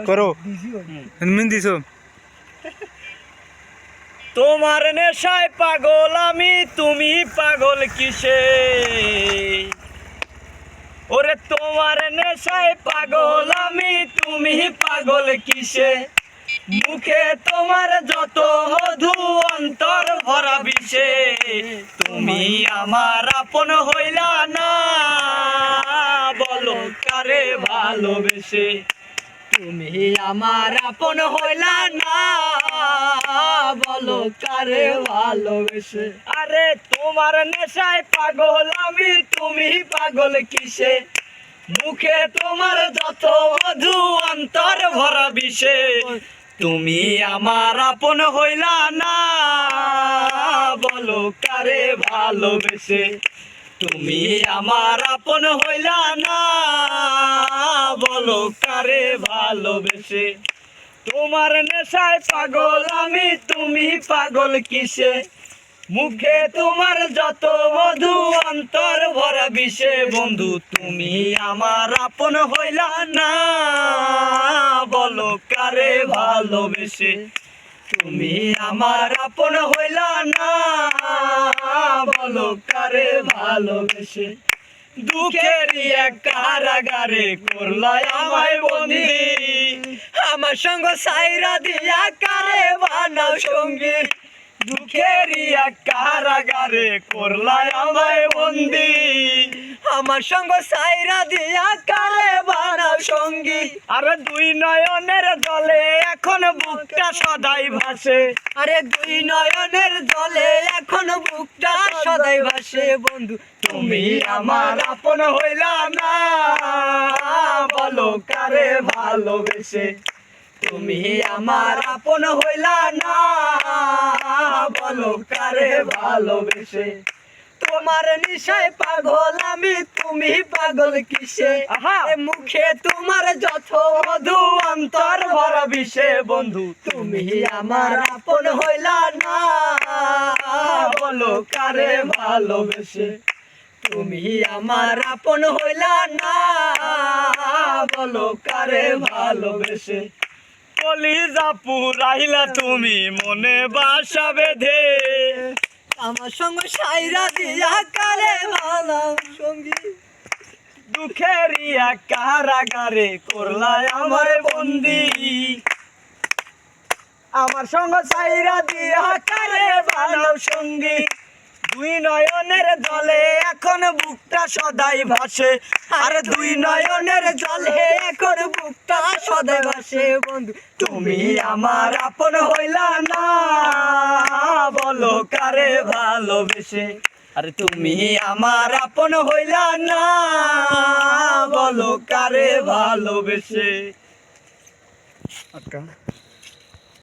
করো মিন দিছো। তোমার নেশায় পাগল আমি, তুমি পাগল কিসে? ওরে তোমার নেশায় পাগল আমি, তুমি পাগল কিসে? মুখে তোমার যত মধু, অন্তর ভরা বিষে। তুমি আমার আপন হইলা না, বলো কারে ভালোবেসে? তুমি আমার আপন হইলা না, বলো কারে ভালোবেসে? আরে তোমার নেশায় পাগল আমি, তুমি পাগল কিসে? মুখে তোমার যত মধু, অন্তর ভরা বিষে। তুমি আমার আপন হইলা না, বলো কারে ভালোবেসে? তুমি আমার আপন হইলা না, বলো কারে ভালোবেসে? তোমার নেশায় পাগল আমি, তুমি পাগল কিসে? মুখে তোমার যত মধু, অন্তর ভরা বিষে। বন্ধু তুমি আমার আপন হইলা না, বলো কারে ভালোবেসে? তুমি আমার আপন হইলা না, বলো কারে ভালোবেসে? দুঃখের এক কারাগারে করলা আমায় বন্দি, আমার সঙ্গ সাইরা দিয়া কারে বানাও সঙ্গী। দুঃখের এক কারাগারে করলা আমায় বন্দি, আমার সঙ্গ সাইরা দিয়া কারে বানাও সঙ্গী। আরে দুই নয়নের জলে এখন বুকটা সদাই ভাসে। আরে দুই নয়নের জলে এখন বুকটা সদাই ভাসে। বন্ধু তুমি আমার আপন হইলা না, বলো কারে ভালোবেসে? তুমি আমার আপন হইলা না, বলো কারে ভালোবেসে? তোমার নিশায় পাগল আমি, তুমি পাগল কিসে? মুখে তোমার যত মধু, অন্তর ভরা বিষে। বন্ধু তুমি আমার আপন হইলা না, বলো কারে ভালোবেসে? তুমি আমার আপন হইলা না, বলো কারে ভালোবেসে? কলিজা পুরাইলা তুমি মনে বাসা বেঁধে, আমার সঙ্গে সাইরা দিয়া কারে ভালো সঙ্গী। দুঃখের এক কারাগারে করলা আমার বন্দি, আমার সঙ্গে সাইরা দিয়া কারে ভালো সঙ্গী। দুই নয়নের জলে এখন বুকটা সদাই ভাসে। আরে দুই নয়নের জলে এখন বুকটা সদাই ভাসে। বন্ধু তুমি আমার আপন হইলা না, বলো কারে ভালোবেসে? আরে তুমি আমার আপন হইলা না, বলো কারে ভালোবেসে?